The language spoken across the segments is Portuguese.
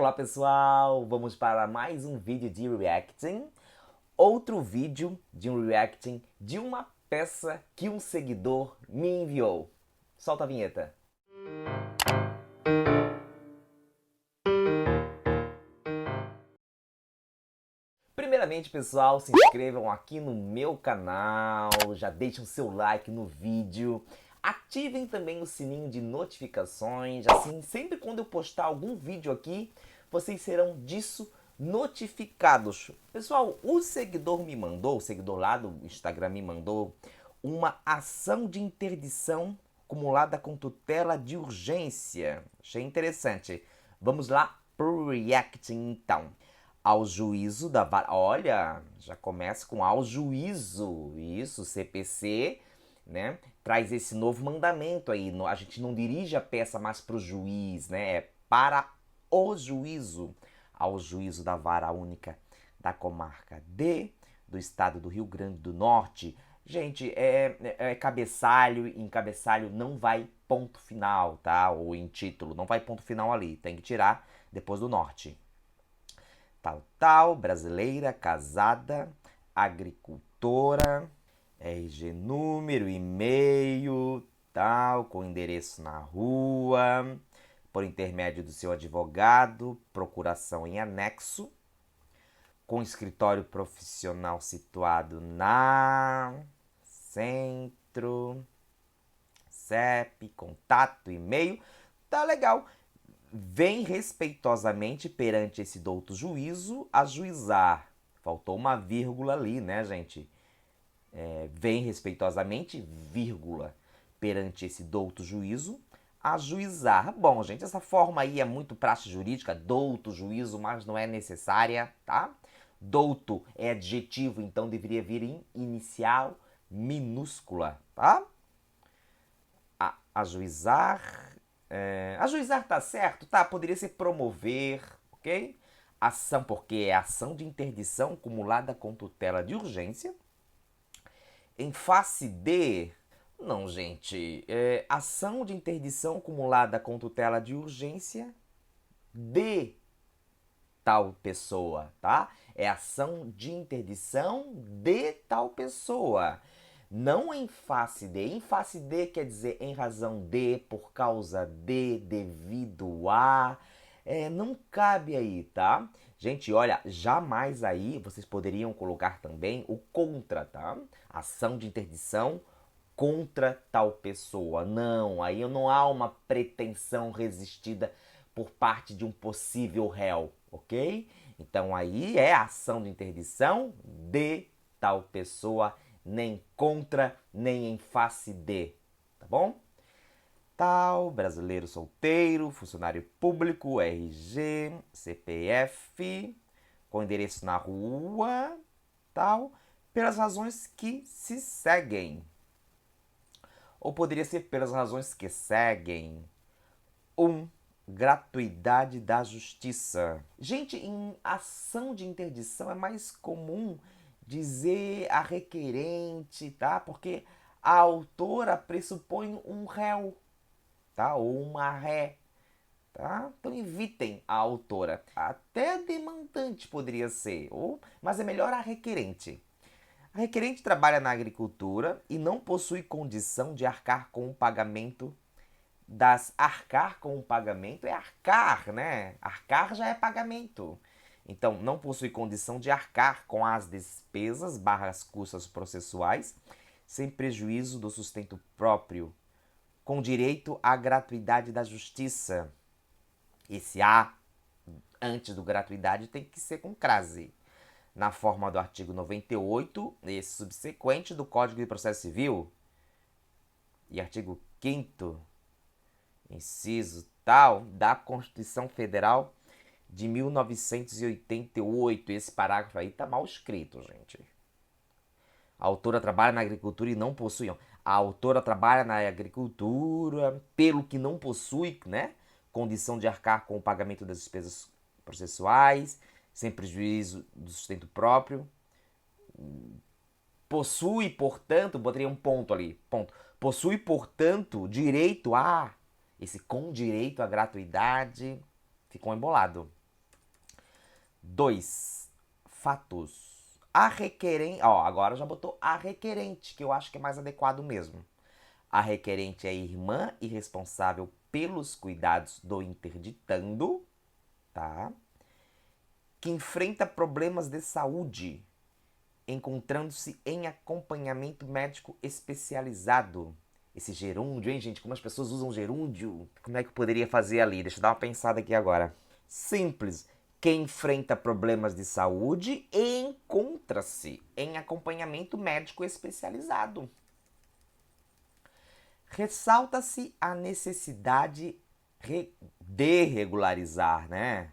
Olá pessoal, vamos para mais um vídeo de reacting. Outro vídeo de um reacting de uma peça que um seguidor me enviou. Solta a vinheta. Primeiramente, pessoal, se inscrevam aqui no meu canal, já deixem o seu like no vídeo, ativem também o sininho de notificações, assim, sempre quando eu postar algum vídeo aqui, vocês serão disso notificados. Pessoal, o seguidor lá do Instagram me mandou uma ação de interdição acumulada com tutela de urgência. Achei interessante. Vamos lá pro reacting então. Ao juízo da vara. Olha, já começa com ao juízo. Isso, CPC, né? Traz esse novo mandamento aí. A gente não dirige a peça mais para o juiz, né? É para o juízo. Ao juízo da vara única da comarca do estado do Rio Grande do Norte. Gente, é cabeçalho, em cabeçalho não vai ponto final, tá? Ou em título, não vai ponto final ali. Tem que tirar depois do norte. Tal, brasileira, casada, agricultora, RG número, e-mail, tal, com endereço na rua, por intermédio do seu advogado, procuração em anexo, com escritório profissional situado na centro, CEP, contato, e-mail, tá legal. Vem respeitosamente perante esse douto juízo ajuizar. Faltou uma vírgula ali, né, gente? Vem respeitosamente, vírgula, perante esse douto juízo ajuizar. Bom, gente, essa forma aí é muito praxe jurídica, douto juízo, mas não é necessária, tá? Douto é adjetivo, então deveria vir em inicial minúscula, tá? Ajuizar. Ajuizar tá certo? Tá, poderia ser promover, ok? Ação, porque é ação de interdição acumulada com tutela de urgência. Em face de. Não, gente. Ação de interdição acumulada com tutela de urgência de tal pessoa, tá? É ação de interdição de tal pessoa. Não em face de. Em face de quer dizer em razão de, por causa de, devido a. Não cabe aí, tá? Gente, olha, jamais aí vocês poderiam colocar também o contra, tá? Ação de interdição contra tal pessoa. Não, aí não há uma pretensão resistida por parte de um possível réu, ok? Então aí é ação de interdição de tal pessoa, nem contra, nem em face de, tá bom? Tal, brasileiro solteiro, funcionário público, RG, CPF, com endereço na rua, tal, pelas razões que se seguem. Ou poderia ser pelas razões que seguem. 1. Gratuidade da justiça. Gente, em ação de interdição é mais comum dizer a requerente, tá? Porque a autora pressupõe um réu, tá? Ou uma ré, tá? Então evitem a autora. Até a demandante poderia ser, mas é melhor a requerente. A requerente trabalha na agricultura e não possui condição de arcar com o pagamento arcar com o pagamento é arcar, né? Arcar já é pagamento. Então, não possui condição de arcar com as despesas barras custas processuais, sem prejuízo do sustento próprio, com direito à gratuidade da justiça. Esse A, antes do gratuidade, tem que ser com crase. Na forma do artigo 98, esse subsequente do Código de Processo Civil, e artigo 5º, inciso tal, da Constituição Federal de 1988. Esse parágrafo aí tá mal escrito, gente. A autora trabalha na agricultura e não possui. A autora trabalha na agricultura, pelo que não possui, né, condição de arcar com o pagamento das despesas processuais, sem prejuízo do sustento próprio. Possui, portanto, botaria um ponto ali, ponto. Possui, portanto, direito a. Esse com direito à gratuidade ficou embolado. 2. Fatos. A requerente... Ó, agora já botou a requerente, que eu acho que é mais adequado mesmo. A requerente é irmã e responsável pelos cuidados do interditando, tá? Que enfrenta problemas de saúde, encontrando-se em acompanhamento médico especializado. Esse gerúndio, hein, gente? Como as pessoas usam gerúndio? Como é que eu poderia fazer ali? Deixa eu dar uma pensada aqui agora. Simples. Quem enfrenta problemas de saúde encontra-se em acompanhamento médico especializado. Ressalta-se a necessidade de regularizar, né?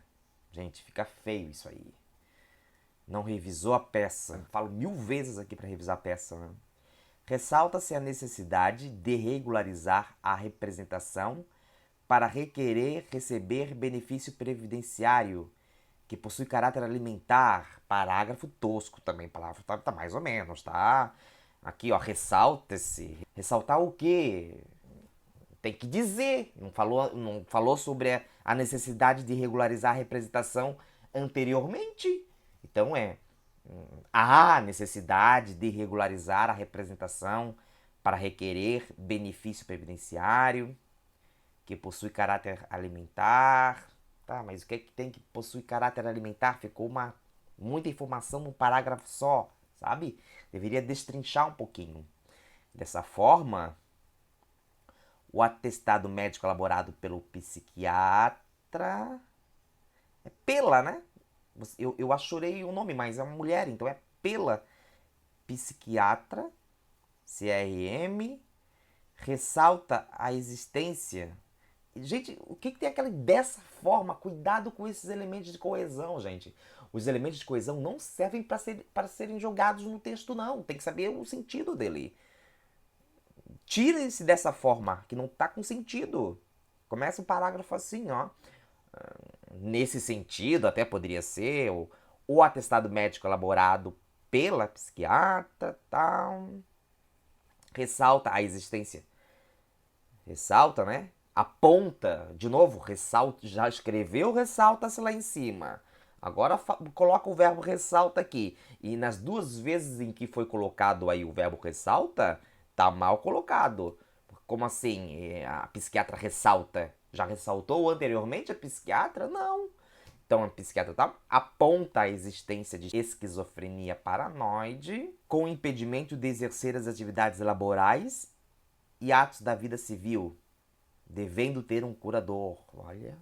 Gente, fica feio isso aí. Não revisou a peça. Falo 1000 vezes aqui para revisar a peça, né? Ressalta-se a necessidade de regularizar a representação para requerer receber benefício previdenciário que possui caráter alimentar. Parágrafo tosco também, palavra tá mais ou menos, tá? Aqui, ó, ressalta-se. Ressaltar o quê? Tem que dizer. Não falou sobre a necessidade de regularizar a representação anteriormente? Então há necessidade de regularizar a representação para requerer benefício previdenciário que possui caráter alimentar. Tá, mas o que é que tem que possui caráter alimentar? Ficou muita informação num parágrafo só, sabe? Deveria destrinchar um pouquinho. Dessa forma, o atestado médico elaborado pelo psiquiatra é pela, né? Eu achorei o nome, mas é uma mulher, então é pela psiquiatra, CRM, ressalta a existência. Gente, o que tem aquela dessa forma? Cuidado com esses elementos de coesão, gente. Os elementos de coesão não servem para serem jogados no texto, não. Tem que saber o sentido dele. Tire-se dessa forma, que não está com sentido. Começa um parágrafo assim, ó. Nesse sentido, até poderia ser o atestado médico elaborado pela psiquiatra, tal. Ressalta a existência. Ressalta, né? Aponta, de novo, ressalta, já escreveu, ressalta-se lá em cima. Agora coloca o verbo ressalta aqui. E nas 2 vezes em que foi colocado aí o verbo ressalta, tá mal colocado. Como assim? A psiquiatra ressalta? Já ressaltou anteriormente a psiquiatra? Não. Então a psiquiatra aponta a existência de esquizofrenia paranoide com impedimento de exercer as atividades laborais e atos da vida civil, devendo ter um curador. Olha.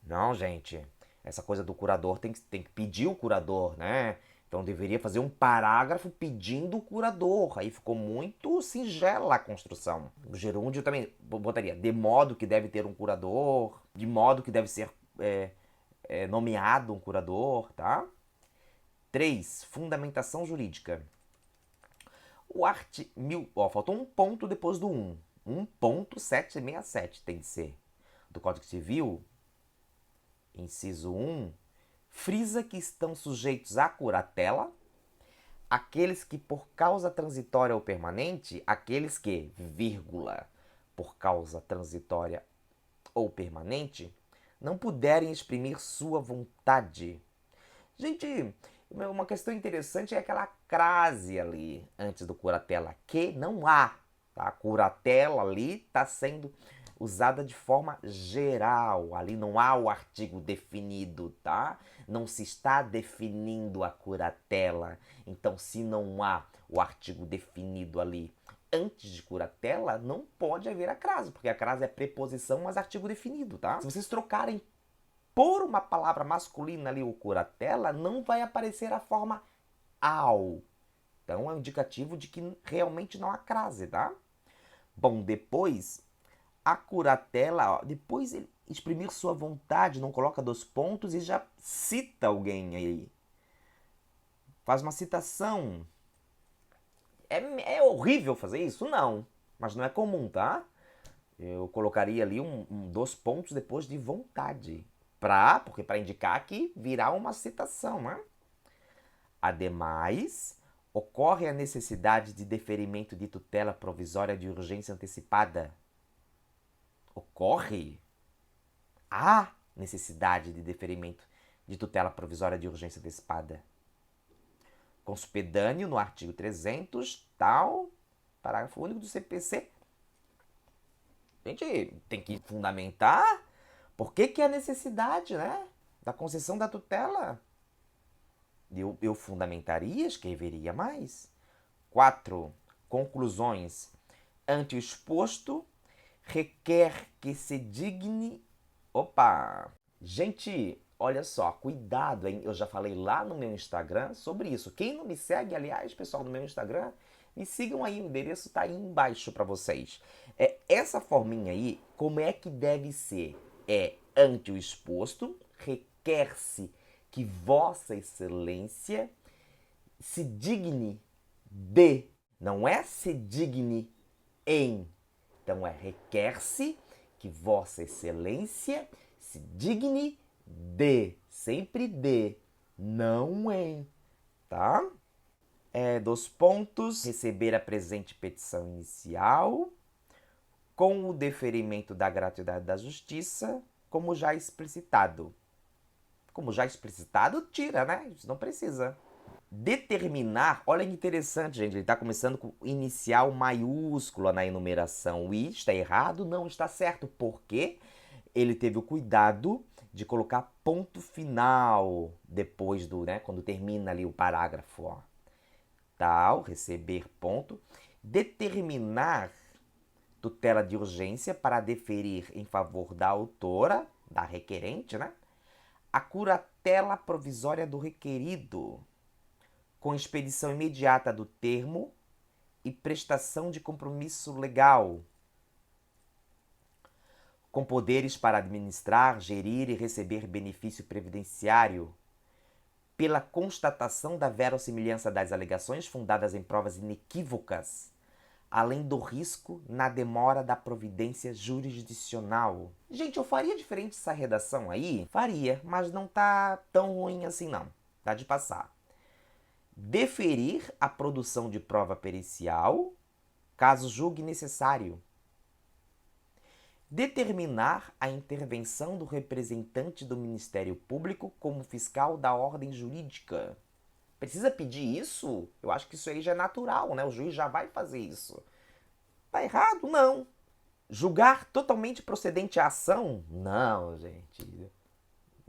Não, gente. Essa coisa do curador tem que pedir o curador, né? Então deveria fazer um parágrafo pedindo o curador. Aí ficou muito singela a construção. O gerúndio também botaria de modo que deve ter um curador, de modo que deve ser nomeado um curador, tá? 3. Fundamentação jurídica. O faltou um ponto depois do 1. 1.767 tem de ser. Do Código Civil, inciso 1, frisa que estão sujeitos à curatela aqueles que por causa transitória ou permanente, aqueles que, vírgula, por causa transitória ou permanente, não puderem exprimir sua vontade. Gente, uma questão interessante é aquela crase ali antes do curatela, que não há. Tá? A curatela ali está sendo usada de forma geral. Ali não há o artigo definido, tá? Não se está definindo a curatela. Então, se não há o artigo definido ali antes de curatela, não pode haver a crase, porque a crase é preposição, mas artigo definido, tá? Se vocês trocarem por uma palavra masculina ali, o curatela, não vai aparecer a forma ao. Então é um indicativo de que realmente não há crase, tá? Bom, depois, a curatela, ó, depois ele exprimir sua vontade, não coloca 2 pontos e já cita alguém aí. Faz uma citação. É horrível fazer isso? Não. Mas não é comum, tá? Eu colocaria ali 2 pontos depois de vontade. Porque para indicar que virá uma citação, né? Ademais, ocorre a necessidade de deferimento de tutela provisória de urgência antecipada. Ocorre? Há necessidade de deferimento de tutela provisória de urgência antecipada. Consuetudíneo no artigo 300, tal, parágrafo único do CPC. A gente tem que fundamentar por que a necessidade, né, da concessão da tutela. Eu fundamentaria, escreveria mais. 4. Conclusões. Ante o exposto, requer que se digne... Opa! Gente, olha só, cuidado, hein? Eu já falei lá no meu Instagram sobre isso. Quem não me segue, aliás, pessoal, no meu Instagram, me sigam aí, o endereço tá aí embaixo para vocês. Essa forminha aí, como é que deve ser? Ante o exposto, requer-se que Vossa Excelência se digne de, não é se digne em. Então requer-se que Vossa Excelência se digne de, sempre de, não em, tá? 2 pontos, receber a presente petição inicial com o deferimento da gratuidade da justiça, como já explicitado. Como já explicitado, tira, né? Isso não precisa. Determinar, olha que interessante, gente, ele está começando com inicial maiúscula na enumeração. O I está errado? Não, está certo. Por quê? Ele teve o cuidado de colocar ponto final depois do, né, quando termina ali o parágrafo, ó. Tal, receber ponto. Determinar tutela de urgência para deferir em favor da autora, da requerente, né? A curatela provisória do requerido, com expedição imediata do termo e prestação de compromisso legal, com poderes para administrar, gerir e receber benefício previdenciário, pela constatação da verossimilhança das alegações fundadas em provas inequívocas, além do risco na demora da providência jurisdicional. Gente, eu faria diferente essa redação aí? Faria, mas não tá tão ruim assim não. Tá de passar. Deferir a produção de prova pericial, caso julgue necessário. Determinar a intervenção do representante do Ministério Público como fiscal da ordem jurídica. Precisa pedir isso? Eu acho que isso aí já é natural, né? O juiz já vai fazer isso. Tá errado? Não. Julgar totalmente procedente a ação? Não, gente.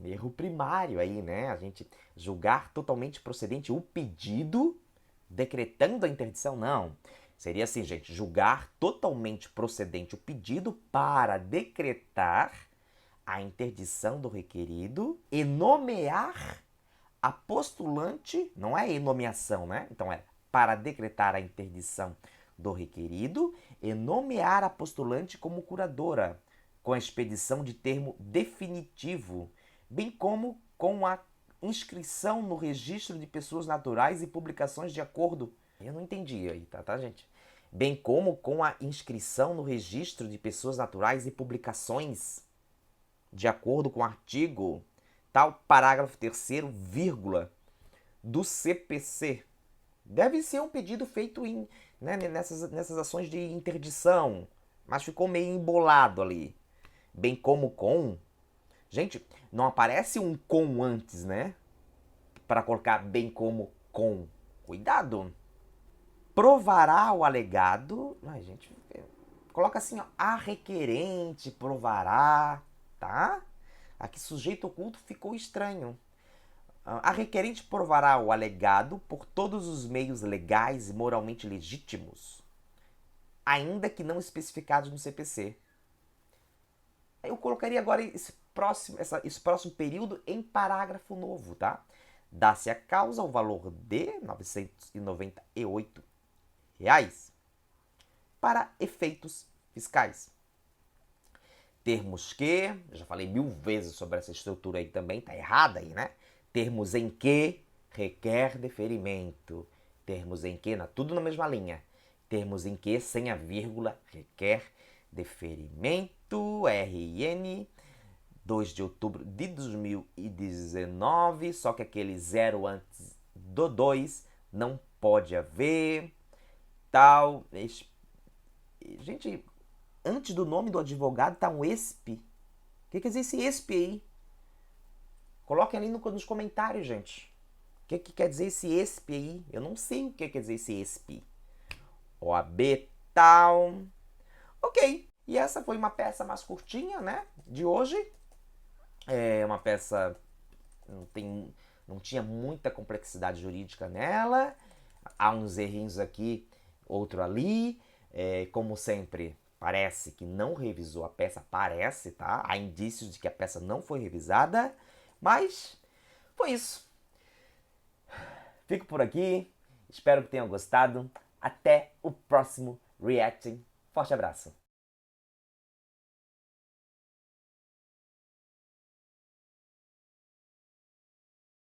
Erro primário aí, né? A gente julgar totalmente procedente o pedido, decretando a interdição? Não. Seria assim, gente, julgar totalmente procedente o pedido para decretar a interdição do requerido e nomear a postulante, não é nomeação, né? Então para decretar a interdição do requerido e nomear a postulante como curadora, com a expedição de termo definitivo, bem como com a inscrição no registro de pessoas naturais e publicações de acordo. Eu não entendi aí, tá, gente? Bem como com a inscrição no registro de pessoas naturais e publicações de acordo com o artigo tal parágrafo 3º, vírgula, do CPC. Deve ser um pedido feito nessas ações de interdição, mas ficou meio embolado ali. Bem como com... Gente, não aparece um com antes, né? Para colocar bem como com. Cuidado! Provará o alegado... Ai, gente, coloca assim, ó, a requerente provará, tá? Aqui sujeito oculto ficou estranho. A requerente provará o alegado por todos os meios legais e moralmente legítimos, ainda que não especificados no CPC. Eu colocaria agora esse próximo período em parágrafo novo, tá? Dá-se a causa o valor de R$ 998 para efeitos fiscais. Termos que, eu já falei 1000 vezes sobre essa estrutura aí também, tá errada aí, né? Termos em que requer deferimento. Termos em que, tudo na mesma linha. Termos em que, sem a vírgula, requer deferimento. RN, 2 de outubro de 2019. Só que aquele 0 antes do 2 não pode haver. Tal. Gente, antes do nome do advogado tá um ESP. O que quer dizer esse ESP aí? Coloquem ali nos comentários, gente. O que quer dizer esse ESP aí? Eu não sei o que quer dizer esse ESP. OAB tal. Ok. E essa foi uma peça mais curtinha, né? De hoje. É uma peça não tinha muita complexidade jurídica nela. Há uns errinhos aqui, outro ali. Como sempre, parece que não revisou a peça. Parece, tá? Há indícios de que a peça não foi revisada. Mas foi isso. Fico por aqui. Espero que tenham gostado. Até o próximo Reacting. Forte abraço.